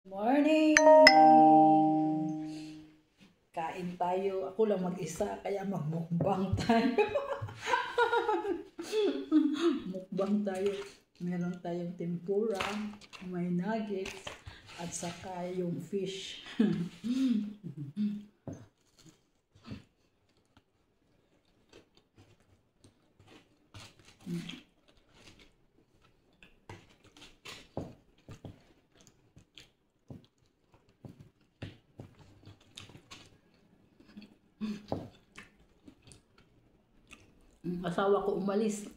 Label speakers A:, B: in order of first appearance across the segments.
A: Morning! Kain tayo. Ako lang mag-isa, kaya magmukbang tayo. Mukbang tayo. Meron tayong tempura, may nuggets, at saka yung fish. Asawa ko umalis.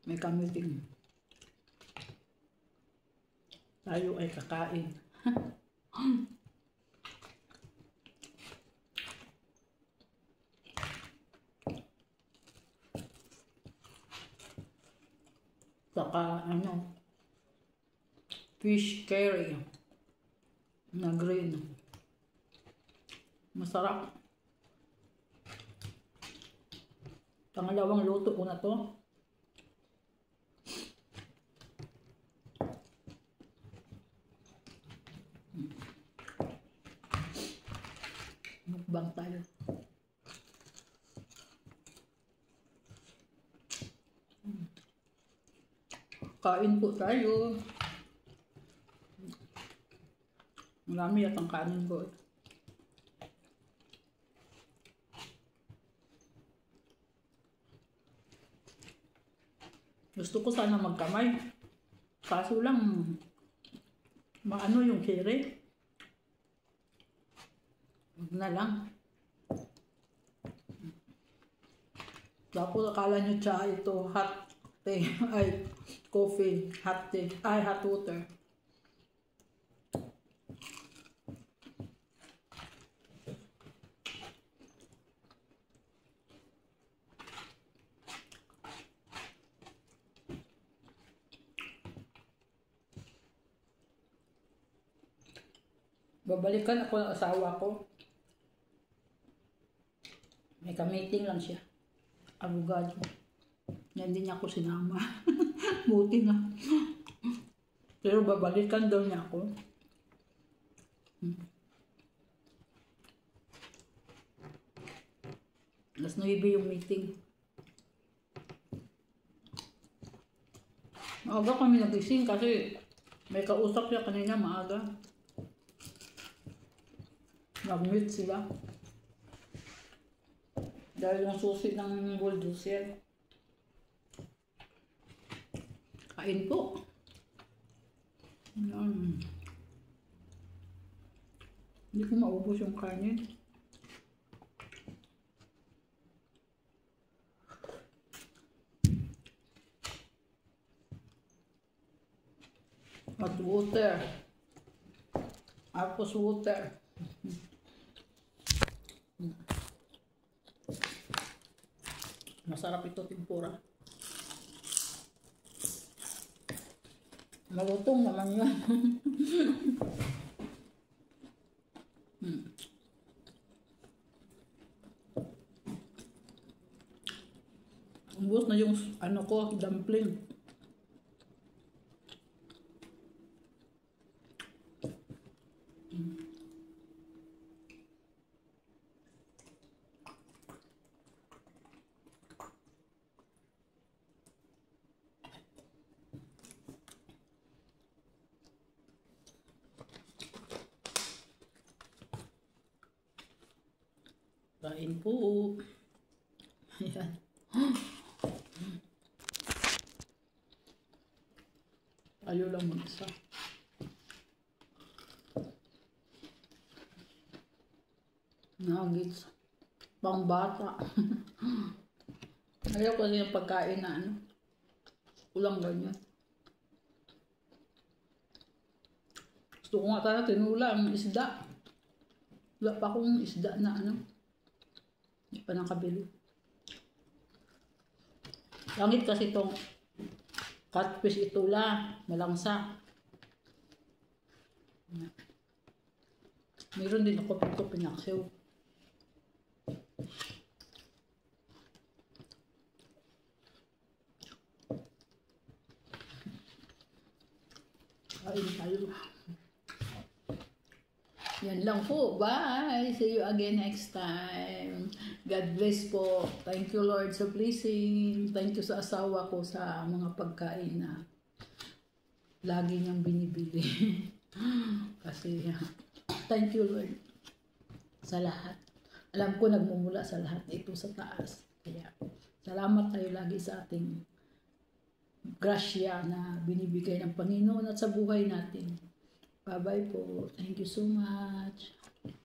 A: May kamiting. Tayo ay kakain. Saka fish curry na green. Masarap. Pangalawang luto ko na to. Mukbang tayo. Kain po tayo. Marami yatang kanin ko. Gusto ko sana magkamay. Kaso lang, maano yung kere. Huwag na lang. Tapos akala nyo siya ito hot tea, ay coffee, hot tea, ay hot water. Babalikan ako ng asawa ko. May ka-meeting lang siya. Abogado. Hindi niya ako sinama. Buti na. Pero babalikan daw niya ako. Alas 9 yung meeting. Maaga kami nagising kasi may kausap siya kanina maaga. Nag-meet sila. Dahil yung susi ng bulldozer. Kain po. Yan. Hindi ko maubos yung kanin. At water. Apos water. Masarap ito tempura. Malutong naman yun. Ubus na yung dumpling. Kain po. Ayan. Ayaw lang mag-isa. Nuggets. Pang bata. Ayaw ko yung pagkain na kulang ganyan. Gusto ko nga talaga tinula ang isda. Wala pa akong isda na hindi pa nakabili. Langit kasi itong catfish itula, malangsa. Meron din ako ito pinaksiw. Kain tayo. Yan lang po. Bye! See you again next time. God bless po. Thank you Lord sa blessing. Thank you sa asawa ko sa mga pagkain na lagi niyang binibili. Kasi thank you Lord sa lahat. Alam ko nagmumula sa lahat ito sa taas. Kaya salamat tayo lagi sa ating grasya na binibigay ng Panginoon at sa buhay natin. Bye-bye po. Thank you so much.